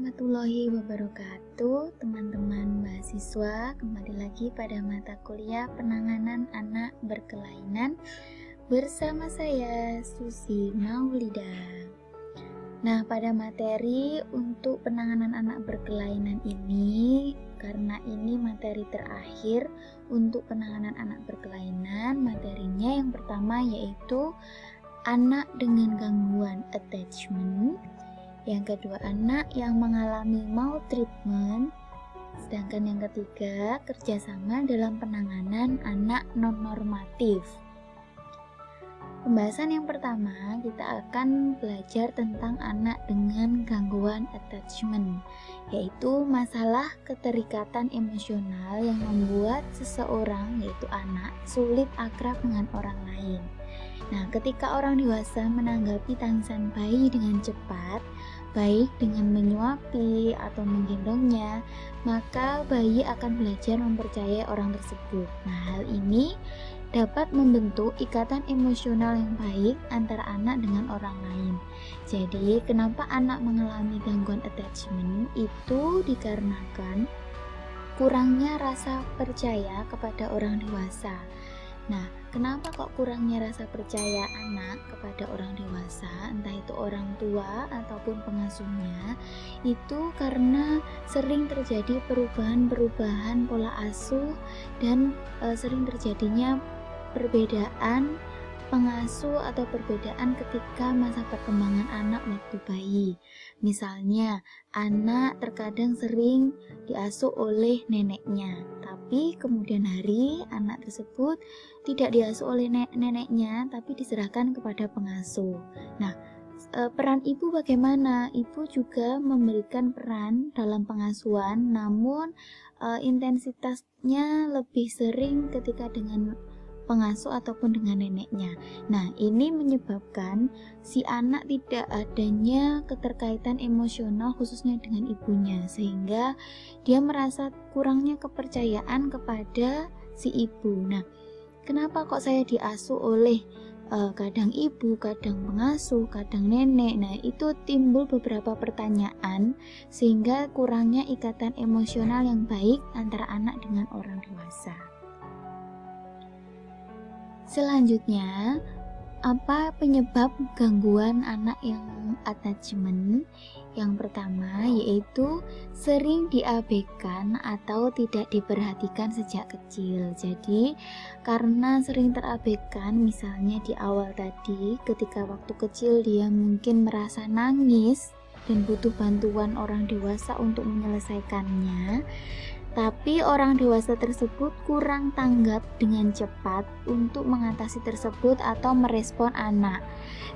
Warahmatullahi wabarakatuh, teman-teman mahasiswa. Kembali lagi pada mata kuliah penanganan anak berkelainan bersama saya, Susi Maulida. Nah, pada materi untuk penanganan anak berkelainan ini, karena ini materi terakhir untuk penanganan anak berkelainan, materinya yang pertama yaitu anak dengan gangguan attachment. Yang kedua, anak yang mengalami maltreatment. Sedangkan yang ketiga, kerjasama dalam penanganan anak non-normatif. Pembahasan yang pertama, kita akan belajar tentang anak dengan gangguan attachment, yaitu masalah keterikatan emosional yang membuat seseorang, yaitu anak, sulit akrab dengan orang lain. Nah, ketika orang dewasa menanggapi tangisan bayi dengan cepat, baik dengan menyuapi atau menggendongnya, maka bayi akan belajar mempercayai orang tersebut. Nah, hal ini dapat membentuk ikatan emosional yang baik antara anak dengan orang lain. Jadi, kenapa anak mengalami gangguan attachment itu dikarenakan kurangnya rasa percaya kepada orang dewasa. Nah, kenapa kok kurangnya rasa percaya anak kepada orang dewasa, entah itu orang tua ataupun pengasuhnya, itu karena sering terjadi perubahan-perubahan pola asuh dan sering terjadinya perbedaan pengasuh atau perbedaan ketika masa perkembangan anak waktu bayi. Misalnya, anak terkadang sering diasuh oleh neneknya, tapi kemudian hari anak tersebut tidak diasuh oleh neneknya, tapi diserahkan kepada pengasuh. Nah, peran ibu bagaimana? Ibu juga memberikan peran dalam pengasuhan, namun intensitasnya lebih sering ketika dengan pengasuh ataupun dengan neneknya. Nah, ini menyebabkan si anak tidak adanya keterkaitan emosional khususnya dengan ibunya, sehingga dia merasa kurangnya kepercayaan kepada si ibu. Nah, kenapa kok saya diasuh oleh kadang ibu, kadang pengasuh, kadang nenek? Nah, itu timbul beberapa pertanyaan sehingga kurangnya ikatan emosional yang baik antara anak dengan orang dewasa. Selanjutnya, apa penyebab gangguan anak yang attachment? Yang pertama yaitu sering diabaikan atau tidak diperhatikan sejak kecil. Jadi, karena sering terabaikan, misalnya di awal tadi, ketika waktu kecil dia mungkin merasa nangis dan butuh bantuan orang dewasa untuk menyelesaikannya, tapi orang dewasa tersebut kurang tanggap dengan cepat untuk mengatasi tersebut atau merespon anak,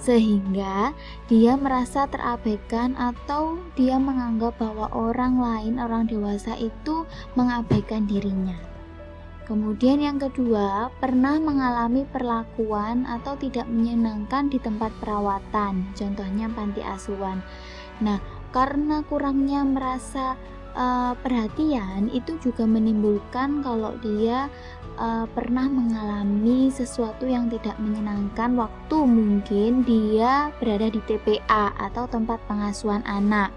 sehingga dia merasa terabaikan atau dia menganggap bahwa orang lain, orang dewasa itu mengabaikan dirinya. Kemudian yang kedua, pernah mengalami perlakuan atau tidak menyenangkan di tempat perawatan, contohnya panti asuhan. Nah, karena kurangnya merasa perhatian, itu juga menimbulkan kalau dia pernah mengalami sesuatu yang tidak menyenangkan waktu mungkin dia berada di TPA atau tempat pengasuhan anak.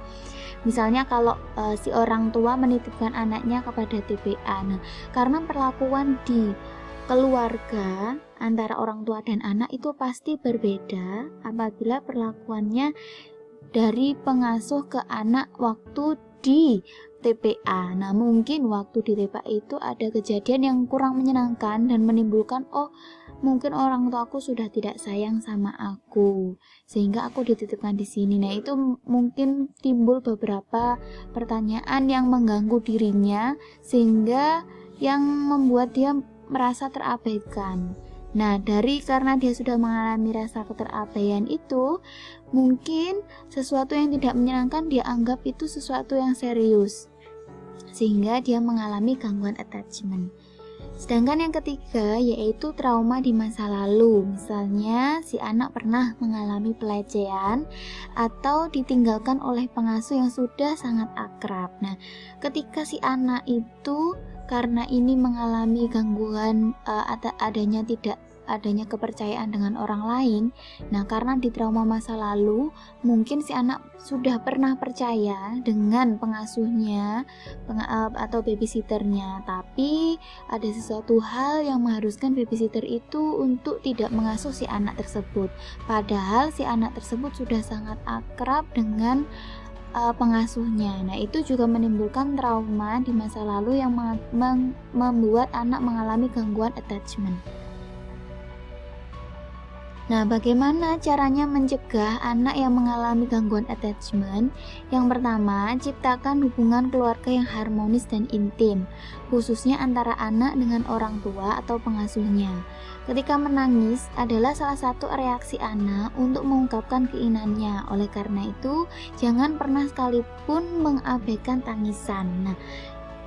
Misalnya kalau si orang tua menitipkan anaknya kepada TPA. Nah, karena perlakuan di keluarga antara orang tua dan anak itu pasti berbeda apabila perlakuannya dari pengasuh ke anak waktu di TPA. Nah, mungkin waktu di TPA itu ada kejadian yang kurang menyenangkan dan menimbulkan, mungkin orang tuaku sudah tidak sayang sama aku sehingga aku dititipkan di sini. Nah, itu mungkin timbul beberapa pertanyaan yang mengganggu dirinya sehingga yang membuat dia merasa terabaikan. Nah, karena dia sudah mengalami rasa keterabaikan itu, mungkin sesuatu yang tidak menyenangkan dia anggap itu sesuatu yang serius, sehingga dia mengalami gangguan attachment. Sedangkan yang ketiga yaitu trauma di masa lalu. Misalnya si anak pernah mengalami pelecehan atau ditinggalkan oleh pengasuh yang sudah sangat akrab. Nah, ketika si anak itu karena ini mengalami gangguan adanya tidak adanya kepercayaan dengan orang lain. Nah, karena di trauma masa lalu, mungkin si anak sudah pernah percaya dengan pengasuhnya atau babysitternya, tapi ada sesuatu hal yang mengharuskan babysitter itu untuk tidak mengasuh si anak tersebut. Padahal si anak tersebut sudah sangat akrab dengan pengasuhnya. Nah, itu juga menimbulkan trauma di masa lalu yang membuat anak mengalami gangguan attachment. Nah, bagaimana caranya mencegah anak yang mengalami gangguan attachment? Yang pertama, ciptakan hubungan keluarga yang harmonis dan intim, khususnya antara anak dengan orang tua atau pengasuhnya. Ketika menangis adalah salah satu reaksi anak untuk mengungkapkan keinginannya. Oleh karena itu, jangan pernah sekalipun mengabaikan tangisan. Nah,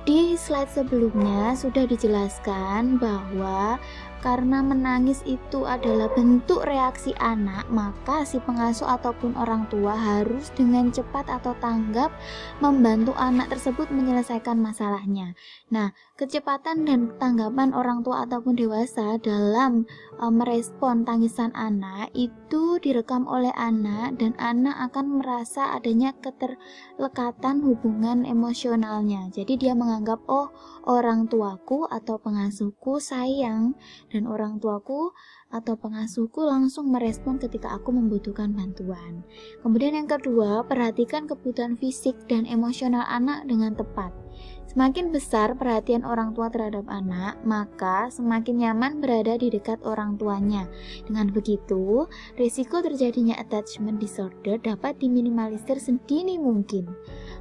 di slide sebelumnya sudah dijelaskan bahwa karena menangis itu adalah bentuk reaksi anak, maka si pengasuh ataupun orang tua harus dengan cepat atau tanggap membantu anak tersebut menyelesaikan masalahnya. Nah, kecepatan dan tanggapan orang tua ataupun dewasa dalam merespon tangisan anak itu direkam oleh anak, dan anak akan merasa adanya keterlekatan hubungan emosionalnya. Jadi dia menganggap, oh, orang tuaku atau pengasuhku sayang, dan orang tuaku atau pengasuhku langsung merespon ketika aku membutuhkan bantuan. Kemudian yang kedua, perhatikan kebutuhan fisik dan emosional anak dengan tepat. Semakin besar perhatian orang tua terhadap anak, maka semakin nyaman berada di dekat orang tuanya. Dengan begitu, risiko terjadinya attachment disorder dapat diminimalisir sedini mungkin.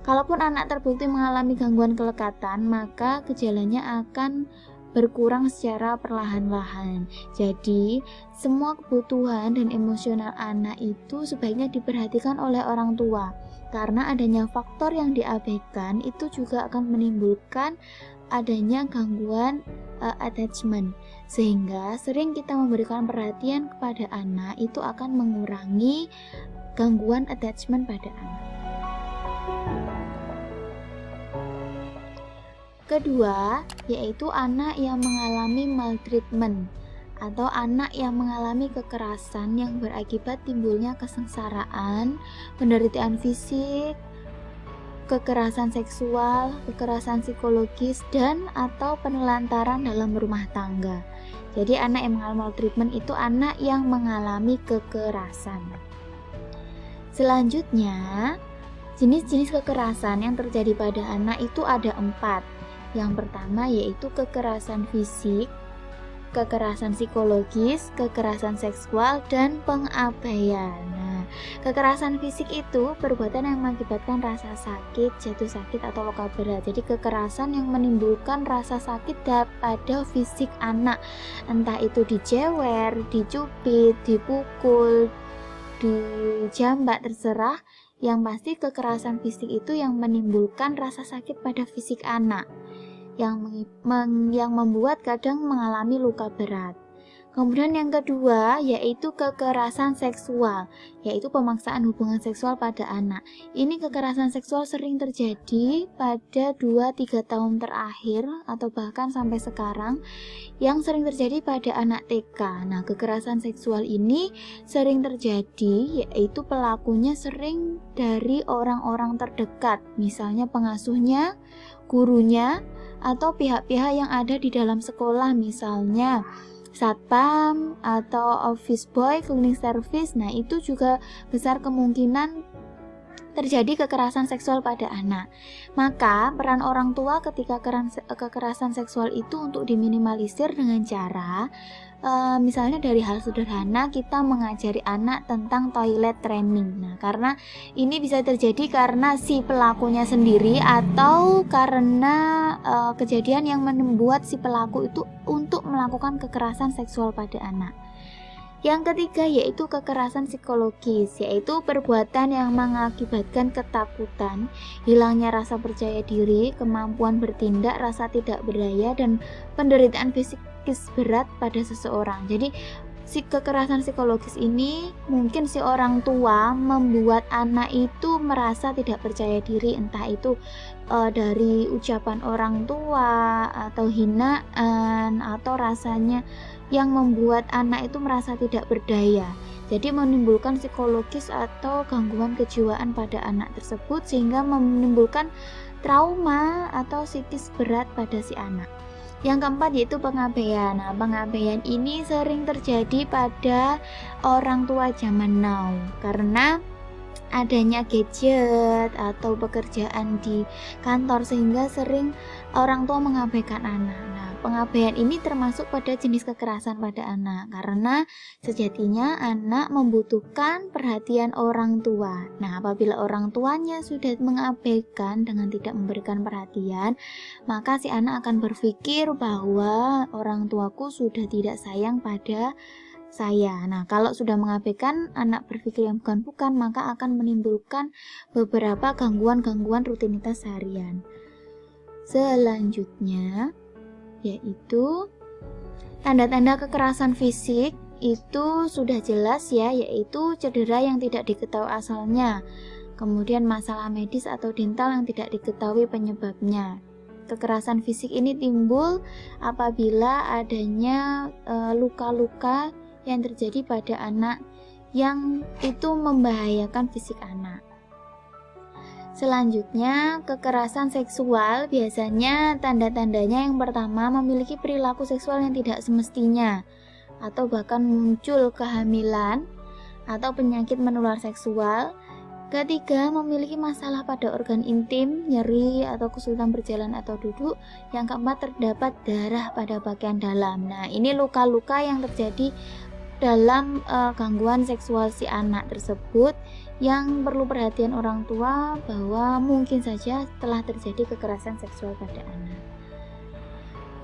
Kalaupun anak terbukti mengalami gangguan kelekatan, maka gejalanya akan berkurang secara perlahan-lahan. Jadi, semua kebutuhan dan emosional anak itu sebaiknya diperhatikan oleh orang tua. Karena adanya faktor yang diabaikan itu juga akan menimbulkan adanya gangguan attachment. Sehingga sering kita memberikan perhatian kepada anak itu akan mengurangi gangguan attachment pada anak. Kedua, yaitu anak yang mengalami maltreatment atau anak yang mengalami kekerasan yang berakibat timbulnya kesengsaraan, penderitaan fisik, kekerasan seksual, kekerasan psikologis, dan atau penelantaran dalam rumah tangga. Jadi anak yang mengalami maltreatment itu anak yang mengalami kekerasan. Selanjutnya, jenis-jenis kekerasan yang terjadi pada anak itu ada 4. Yang pertama yaitu kekerasan fisik, kekerasan psikologis, kekerasan seksual, dan pengabaian. Nah, kekerasan fisik itu perbuatan yang mengakibatkan rasa sakit, jatuh sakit, atau luka berat. Jadi kekerasan yang menimbulkan rasa sakit pada fisik anak, entah itu dijewer, dicubit, dipukul, dijambak, terserah. Yang pasti kekerasan fisik itu yang menimbulkan rasa sakit pada fisik anak, yang membuat kadang mengalami luka berat. Kemudian yang kedua yaitu kekerasan seksual, yaitu pemaksaan hubungan seksual pada anak. Ini kekerasan seksual sering terjadi pada 2-3 tahun terakhir atau bahkan sampai sekarang, yang sering terjadi pada anak TK. Nah, kekerasan seksual ini sering terjadi yaitu pelakunya sering dari orang-orang terdekat, misalnya pengasuhnya, gurunya, atau pihak-pihak yang ada di dalam sekolah, misalnya satpam atau office boy, cleaning service. Nah, itu juga besar kemungkinan terjadi kekerasan seksual pada anak. Maka peran orang tua ketika kekerasan seksual itu untuk diminimalisir dengan cara misalnya dari hal sederhana kita mengajari anak tentang toilet training. Nah, karena ini bisa terjadi karena si pelakunya sendiri atau karena kejadian yang membuat si pelaku itu untuk melakukan kekerasan seksual pada anak. Yang ketiga yaitu kekerasan psikologis, yaitu perbuatan yang mengakibatkan ketakutan, hilangnya rasa percaya diri, kemampuan bertindak, rasa tidak berdaya, dan penderitaan psikis berat pada seseorang. Jadi si kekerasan psikologis ini mungkin si orang tua membuat anak itu merasa tidak percaya diri, entah itu dari ucapan orang tua atau hinaan atau rasanya yang membuat anak itu merasa tidak berdaya. Jadi menimbulkan psikologis atau gangguan kejiwaan pada anak tersebut sehingga menimbulkan trauma atau psikis berat pada si anak. Yang keempat yaitu pengabaian. Nah, pengabaian ini sering terjadi pada orang tua zaman now karena adanya gadget atau pekerjaan di kantor sehingga sering orang tua mengabaikan anak. Nah, pengabaian ini termasuk pada jenis kekerasan pada anak karena sejatinya anak membutuhkan perhatian orang tua. Nah, apabila orang tuanya sudah mengabaikan dengan tidak memberikan perhatian, maka si anak akan berpikir bahwa orang tuaku sudah tidak sayang pada saya. Nah, kalau sudah mengabaikan, anak berpikir yang bukan-bukan, maka akan menimbulkan beberapa gangguan-gangguan rutinitas harian. Selanjutnya, yaitu tanda-tanda kekerasan fisik itu sudah jelas ya, yaitu cedera yang tidak diketahui asalnya, kemudian masalah medis atau dental yang tidak diketahui penyebabnya. Kekerasan fisik ini timbul apabila adanya luka-luka yang terjadi pada anak yang itu membahayakan fisik anak. Selanjutnya, kekerasan seksual biasanya tanda-tandanya yang pertama memiliki perilaku seksual yang tidak semestinya atau bahkan muncul kehamilan atau penyakit menular seksual. Ketiga, memiliki masalah pada organ intim, nyeri atau kesulitan berjalan atau duduk. Yang keempat, terdapat darah pada bagian dalam. Nah, ini luka-luka yang terjadi dalam gangguan seksual si anak tersebut yang perlu perhatian orang tua bahwa mungkin saja telah terjadi kekerasan seksual pada anak.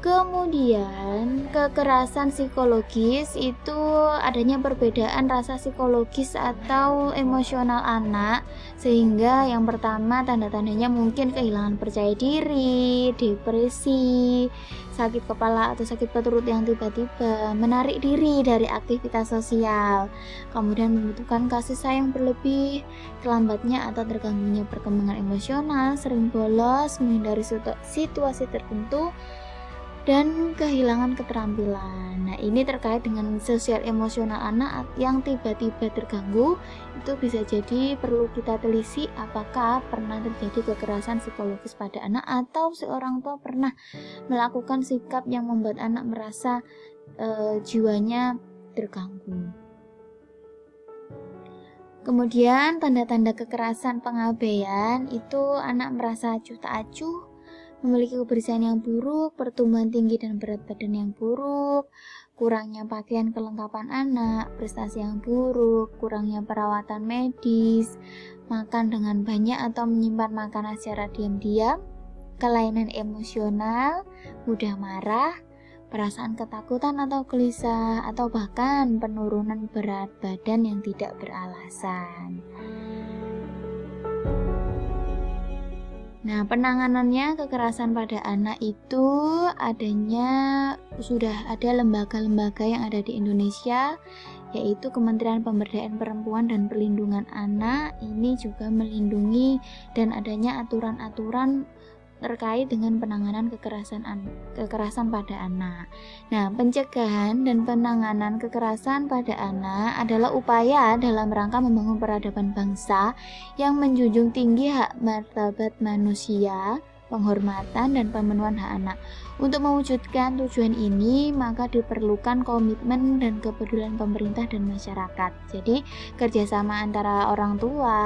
Kemudian kekerasan psikologis itu adanya perbedaan rasa psikologis atau emosional anak, sehingga yang pertama tanda-tandanya mungkin kehilangan percaya diri, depresi, sakit kepala atau sakit perut yang tiba-tiba, menarik diri dari aktivitas sosial, kemudian membutuhkan kasih sayang berlebih, terlambatnya atau terganggunya perkembangan emosional, sering bolos, menghindari situasi tertentu, dan kehilangan keterampilan. Nah, ini terkait dengan sosial emosional anak yang tiba-tiba terganggu. Itu bisa jadi perlu kita telisik apakah pernah terjadi kekerasan psikologis pada anak atau seorang tua pernah melakukan sikap yang membuat anak merasa jiwanya terganggu. Kemudian tanda-tanda kekerasan pengabaian itu anak merasa acuh tak acuh, memiliki kebersihan yang buruk, pertumbuhan tinggi dan berat badan yang buruk, kurangnya pakaian kelengkapan anak, prestasi yang buruk, kurangnya perawatan medis, makan dengan banyak atau menyimpan makanan secara diam-diam, kelainan emosional, mudah marah, perasaan ketakutan atau gelisah, atau bahkan penurunan berat badan yang tidak beralasan. Nah, penanganannya kekerasan pada anak itu sudah ada lembaga-lembaga yang ada di Indonesia, yaitu Kementerian Pemberdayaan Perempuan dan Perlindungan Anak. Ini juga melindungi dan adanya aturan-aturan terkait dengan penanganan kekerasan pada anak. Nah, pencegahan dan penanganan kekerasan pada anak adalah upaya dalam rangka membangun peradaban bangsa yang menjunjung tinggi hak martabat manusia, penghormatan dan pemenuhan hak anak. Untuk mewujudkan tujuan ini, maka diperlukan komitmen dan kepedulian pemerintah dan masyarakat. Jadi, kerjasama antara orang tua,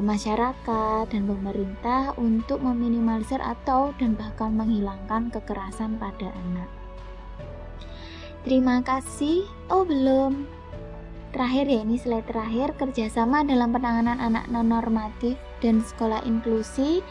masyarakat dan pemerintah untuk meminimalisir atau dan bahkan menghilangkan kekerasan pada anak. Terima kasih. Belum. Terakhir ya, ini slide terakhir, kerjasama dalam penanganan anak non-normatif dan sekolah inklusi.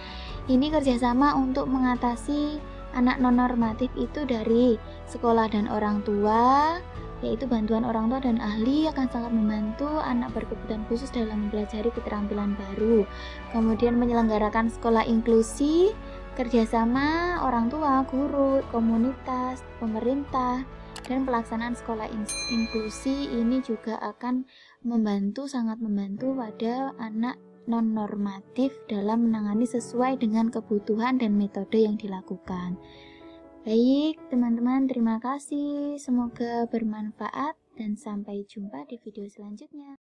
Ini kerjasama untuk mengatasi anak non-normatif itu dari sekolah dan orang tua, yaitu bantuan orang tua dan ahli akan sangat membantu anak berkebutuhan khusus dalam mempelajari keterampilan baru. Kemudian menyelenggarakan sekolah inklusi, kerjasama orang tua, guru, komunitas, pemerintah, Dan pelaksanaan sekolah inklusi ini juga akan sangat membantu pada anak non-normatif dalam menangani sesuai dengan kebutuhan dan metode yang dilakukan. Baik, teman-teman, terima kasih. Semoga bermanfaat dan sampai jumpa di video selanjutnya.